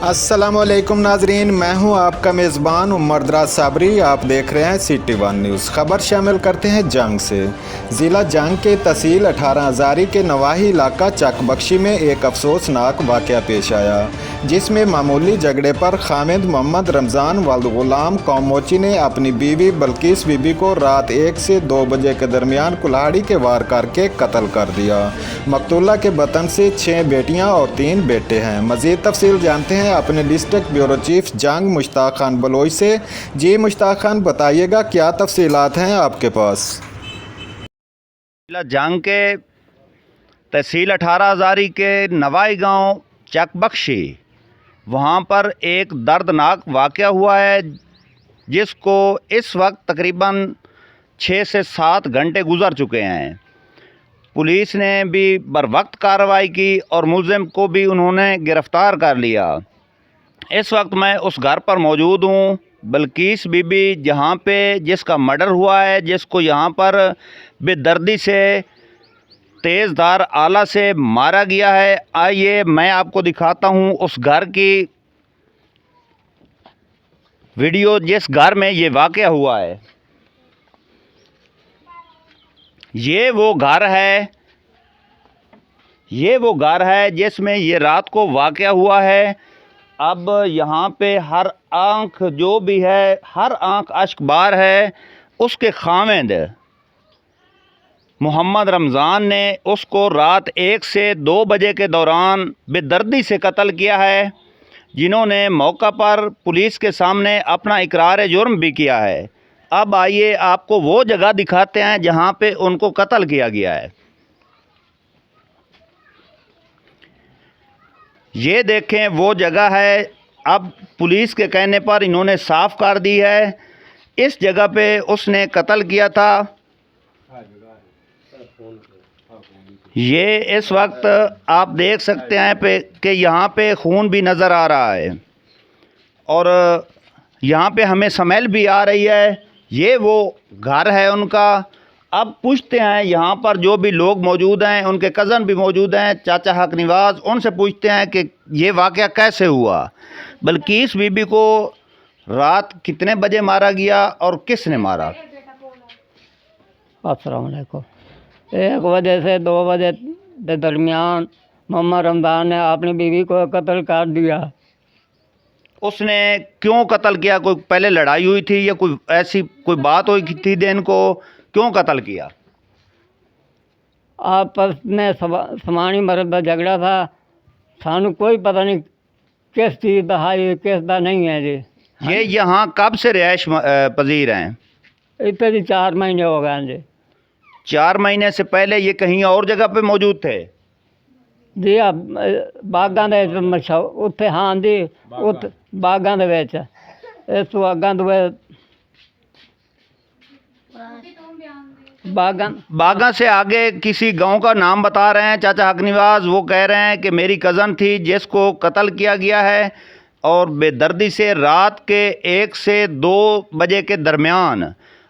अस्सलामुअलैकुम नाजरीन, मैं हूं आपका मेज़बान उमरदराज साबरी। आप देख रहे हैं सिटी वन न्यूज़। खबर शामिल करते हैं जंग से। ज़िला जंग के तहसील 18 हज़ारी के नवाही इलाका चकबख्शी में एक अफसोसनाक वाक़या पेश आया, जिसमें मामूली झगड़े पर खामिद मोहम्मद रमज़ान वल्द ग़ुलाम कौमोची ने अपनी बीवी बल्किस बीबी को रात 1 से 2 बजे के दरमियान कुल्हाड़ी के वार करके कत्ल कर दिया। मकतूला के वतन से 6 बेटियां और 3 बेटे हैं। मज़ीद तफसील जानते हैं अपने डिस्ट्रिक्ट ब्यूरो चीफ जंग मुश्ताक खान बलोच से। जी मुश्ताक खान, बताइएगा क्या तफसीलात हैं आपके पास? जंग के तहसील 18 हज़ारी के नवाई गांव चकबख्शी, वहां पर एक दर्दनाक वाक़या हुआ है, जिसको इस वक्त तकरीबन 6 से 7 घंटे गुज़र चुके हैं। पुलिस ने भी बर वक्त कार्रवाई की और मुलजिम को भी उन्होंने गिरफ़्तार कर लिया। इस वक्त मैं उस घर पर मौजूद हूँ। बल्किस बीबी जहाँ पे जिसका मर्डर हुआ है, जिसको यहाँ पर बेदर्दी से तेज़धार आला से मारा गया है, आइए मैं आपको दिखाता हूँ उस घर की वीडियो जिस घर में ये वाक़या हुआ है। ये वो घर है जिसमें ये रात को वाक़या हुआ है। अब यहाँ पे हर आँख जो भी है, हर आँख अश्कबार है। उसके खामिद मोहम्मद रमज़ान ने उसको रात 1 से 2 बजे के दौरान बेदर्दी से कत्ल किया है, जिन्होंने मौका पर पुलिस के सामने अपना इकरार जुर्म भी किया है। अब आइए आपको वो जगह दिखाते हैं जहाँ पे उनको कत्ल किया गया है। ये देखें वो जगह है। अब पुलिस के कहने पर इन्होंने साफ़ कर दी है। इस जगह पे उसने कत्ल किया था। ये इस वक्त आप देख सकते हैं कि यहाँ पे खून भी नज़र आ रहा है और यहाँ पे हमें स्मेल भी आ रही है। ये वो घर है उनका। अब पूछते हैं यहाँ पर जो भी लोग मौजूद हैं, उनके कज़न भी मौजूद हैं, चाचा हक निवाज़, उनसे पूछते हैं कि ये वाक़या कैसे हुआ। बल्किस बीबी को रात कितने बजे मारा गया और किसने मारा? अस्सलाम वालेकुम। 1 बजे से 2 बजे के दरमियान मोहम्मद रमज़ान ने अपनी बीवी को कत्ल कर दिया। उसने क्यों कत्ल किया? कोई पहले लड़ाई हुई थी या कोई ऐसी कोई बात हुई थी दिन को? क्यों कत्ल किया? आपस में समानी मर्द का झगड़ा था। सानू कोई पता नहीं किस चीज़ का है, किस का नहीं है जी। ये यहाँ कब से रिहाइश पजीर हैं? इतने जी 4 महीने हो गए जी। 4 महीने से पहले ये कहीं और जगह पे मौजूद थे जी? बागां दे उत्थे, हाँ जी, उत बागां दे विच। इस बागां दे बागा से आगे किसी गांव का नाम बता रहे हैं चाचा हक निवाज़। वो कह रहे हैं कि मेरी कज़न थी जिसको कत्ल किया गया है और बेदर्दी से रात के 1 से 2 बजे के दरमियान।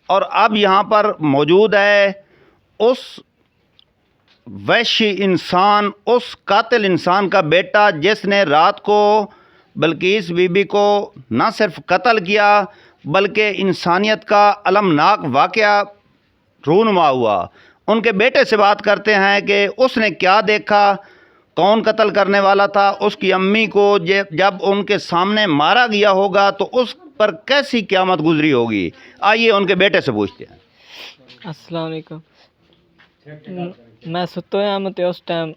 और अब यहाँ पर मौजूद है उस वहशी इंसान, उस कातिल इंसान का बेटा, जिसने रात को बल्किस बीबी को न सिर्फ कत्ल किया बल्कि इंसानियत का अलमनाक वाक़या रूनुमा हुआ। उनके बेटे से बात करते हैं कि उसने क्या देखा, कौन कत्ल करने वाला था। उसकी अम्मी को जब उनके सामने मारा गया होगा तो उस पर कैसी क़यामत गुजरी होगी। आइए उनके बेटे से पूछते हैं। अस्सलाम वालेकुम। मैं सुतो आं ते उस टाइम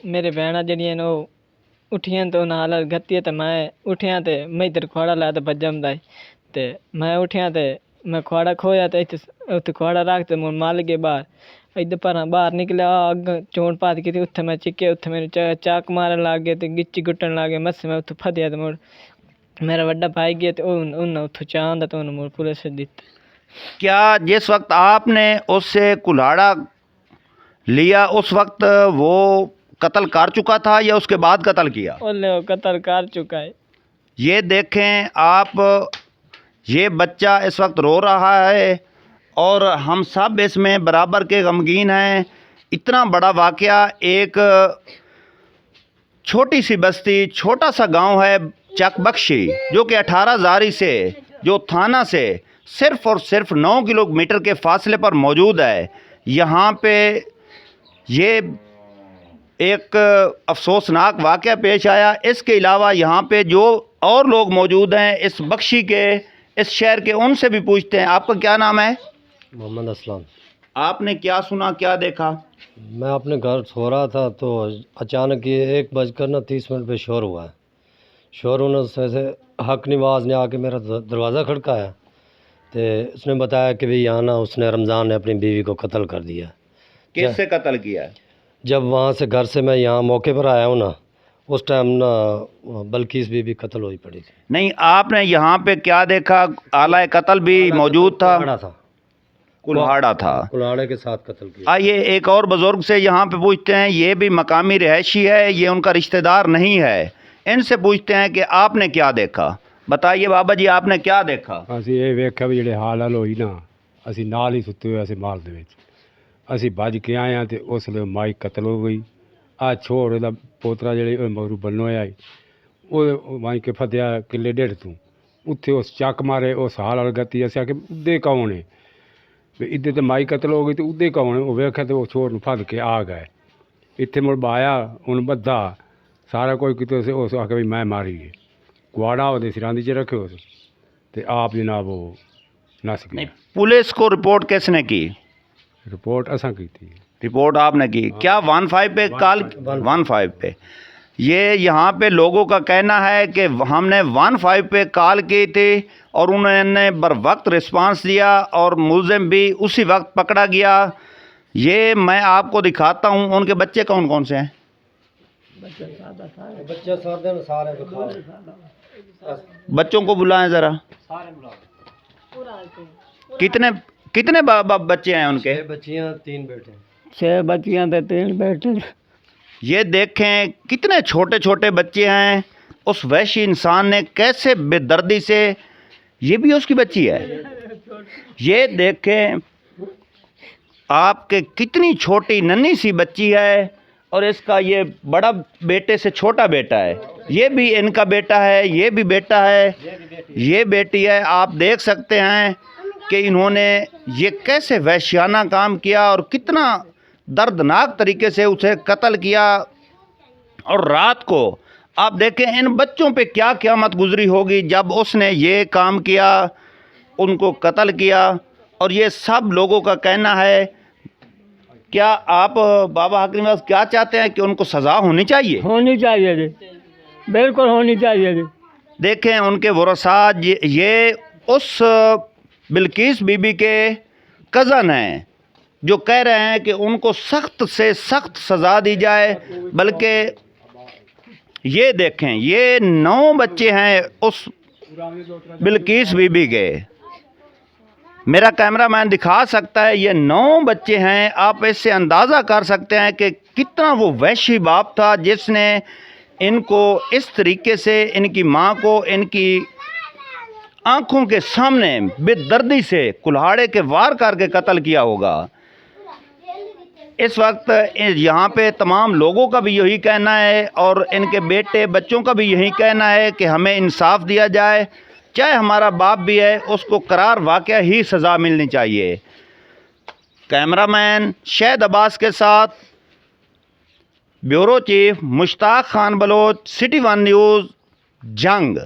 मेरे भैन जड़ियां न उठियां तो उन्हें हालत गत्ती तो मैं उठिया तो मैं इधर खोड़ा लाया तो बजमदा ते मैं उठिया तो मैं खोड़ा खोया तो उत्थे खोड़ा रख तो मुझे माल गए बाहर। इधर पर बाहर निकला, अग चोट पात की थी, उत्थे मैं चिक्के, उत्थे मेरे चाक मारन लग गए तो गिच्ची गुट्टन लग गए। मस्से मैं उत्थे फदिया तो मुड़ मेरा वड्डा भाई गया तो उन्हें उत्थों चांदा तो उन्हें मुड़ पुलिस दिता। क्या जिस वक्त आपने उससे कुल्हाड़ा लिया उस वक्त वो कत्ल कर चुका था या उसके बाद कत्ल किया? ओले वो कत्ल कर चुका है। ये देखें आप, ये बच्चा इस वक्त रो रहा है और हम सब इसमें बराबर के गमगीन हैं। इतना बड़ा वाक़या एक छोटी सी बस्ती, छोटा सा गांव है चकबख्शी, जो कि 18 जारी से, जो थाना से सिर्फ़ और सिर्फ 9 किलोमीटर के फासले पर मौजूद है। यहाँ पे ये एक अफसोसनाक वाक़या पेश आया। इसके अलावा यहाँ पे जो और लोग मौजूद हैं इस बख्शी के, इस शहर के, उनसे भी पूछते हैं। आपका क्या नाम है? मोहम्मद असलम। आपने क्या सुना, क्या देखा? मैं अपने घर सो रहा था तो अचानक ये 1:30 पे शोर हुआ है। शोर होने से हक नवाज ने आके मेरा दरवाज़ा खड़काया तो उसने बताया कि भाई यहाँ ना उसने रमज़ान ने अपनी बीवी को कत्ल कर दिया। किससे कत्ल किया? जब वहाँ से घर से मैं यहाँ मौके पर आया हूँ ना, उस टाइम ना बल्किस बीवी कत्ल हुई पड़ी थी। नहीं, आपने यहाँ पे क्या देखा? आला कत्ल भी मौजूद था? कुल्हाड़ा था। कुल्हाड़े के साथ कत्ल किया। आइए एक और बुज़ुर्ग से यहाँ पे पूछते हैं। ये भी मकामी रहायशी है, ये उनका रिश्तेदार नहीं है। इनसे पूछते हैं कि आपने क्या देखा। बताइए बाबा जी, आपने क्या देखा? ਅਸੀਂ ਇਹ ਵੇਖਿਆ ਵੀ ਜਿਹੜੇ ਹਾਲ ਹੋਈ ਨਾ, ਅਸੀਂ ਨਾਲ ਹੀ ਸੁੱਤੇ ਹੋਏ ਅਸੀਂ ਮਾਲ ਦੇ ਵਿੱਚ। ਅਸੀਂ ਭੱਜ ਕੇ ਆਏ ਹਾਂ ਤੇ ਉਸ ਵੇਲੇ ਮਾਈ ਕਤਲ ਹੋ ਗਈ। ਆ ਛੋੜ ਦਾ ਪੋਤਰਾ ਜਿਹੜੇ ਉਹ ਮਗਰੂ ਬੰਨੋ ਆਇਆ ਉਹ ਮਾਈ ਕੇ ਫਤਿਆ ਕਿੱਲੇ ਡੇਢ ਤੋਂ ਉੱਥੇ ਉਸ ਚੱਕ ਮਾਰੇ ਉਸ ਹਾਲ ਵਾਲ ਗਤੀ। ਅਸੀਂ ਆਖੇ ਉੱਦੇ ਕੌਣ ਹੈ ਵੀ ਇੱਦੇ ਤੇ ਮਾਈ ਕਤਲ ਹੋ ਗਈ ਤੇ ਉੱਦੇ ਕੌਣ ਹੈ? ਉਹ ਵੇਖਿਆ ਤੇ ਉਹ ਛੋੜ ਨੂੰ ਫੜ ਕੇ ਆ ਗਏ। ਇੱਥੇ ਮੁੜ ਬਾਇਆ ਹੁਣ ਬੱਧਾ ਸਾਰਾ ਕੋਈ ਕਿਤੇ ਉਸ ਆਖੇ ਵੀ ਮੈਂ ਮਾਰੀ ਹੈ। कुआड़ा ਉਹਦੇ ਸਿਰਾਂ ਦੀ 'ਚ ਰੱਖਿਓ ਤੇ ਆਪ ਜਨਾਬ ਉਹ ਨਸ नहीं, गया। पुलिस को रिपोर्ट किसने की? रिपोर्ट असां की थी। रिपोर्ट आपने की? क्या 15 पे कॉल? 15 पे। ये यहाँ पे लोगों का कहना है कि हमने 15 पे कॉल की थी और उन्होंने बर वक्त रिस्पांस दिया और मुलजिम भी उसी वक्त पकड़ा गया। ये मैं आपको दिखाता हूँ। उनके बच्चे कौन कौन से हैं? बच्चे सारे बच्चों को बुलाएं ज़रा। कितने कितने बच्चे हैं उनके? बच्चियाँ 3 बेटे। 6 बच्चियां ते 3 बेटे। ये देखें कितने छोटे छोटे बच्चे हैं। उस वहशी इंसान ने कैसे बेदर्दी से, ये भी उसकी बच्ची है। ये देखें आपके कितनी छोटी नन्ही सी बच्ची है और इसका ये बड़ा बेटे से छोटा बेटा है। ये भी इनका बेटा है, ये भी बेटा है, ये बेटी है। आप देख सकते हैं कि इन्होंने ये कैसे वहशियाना काम किया और कितना दर्दनाक तरीके से उसे कत्ल किया। और रात को आप देखें इन बच्चों पे क्या क़यामत गुजरी होगी जब उसने ये काम किया, उनको कत्ल किया। और ये सब लोगों का कहना है। क्या आप बाबा हकीम नवाज क्या चाहते हैं कि उनको सज़ा होनी चाहिए? होनी चाहिए जी, बिल्कुल होनी चाहिए जी। देखें उनके वरसा, ये उस बिल्किस बीबी के कज़न हैं जो कह रहे हैं कि उनको सख्त से सख्त सज़ा दी जाए। बल्कि ये देखें ये 9 बच्चे हैं उस बिल्किस बीबी के। मेरा कैमरामैन दिखा सकता है ये 9 बच्चे हैं। आप इससे अंदाज़ा कर सकते हैं कि कितना वो वहशी बाप था जिसने इनको इस तरीके से, इनकी माँ को इनकी आँखों के सामने बेदर्दी से कुल्हाड़े के वार करके कत्ल किया होगा। इस वक्त यहाँ पे तमाम लोगों का भी यही कहना है और इनके बेटे बच्चों का भी यही कहना है कि हमें इंसाफ दिया जाए। चाहे हमारा बाप भी है, उसको करार वाक़या ही सज़ा मिलनी चाहिए। कैमरामैन शहद अब्बास के साथ bureau chief Mushtaq Khan Baloch, city 1 news, जंग।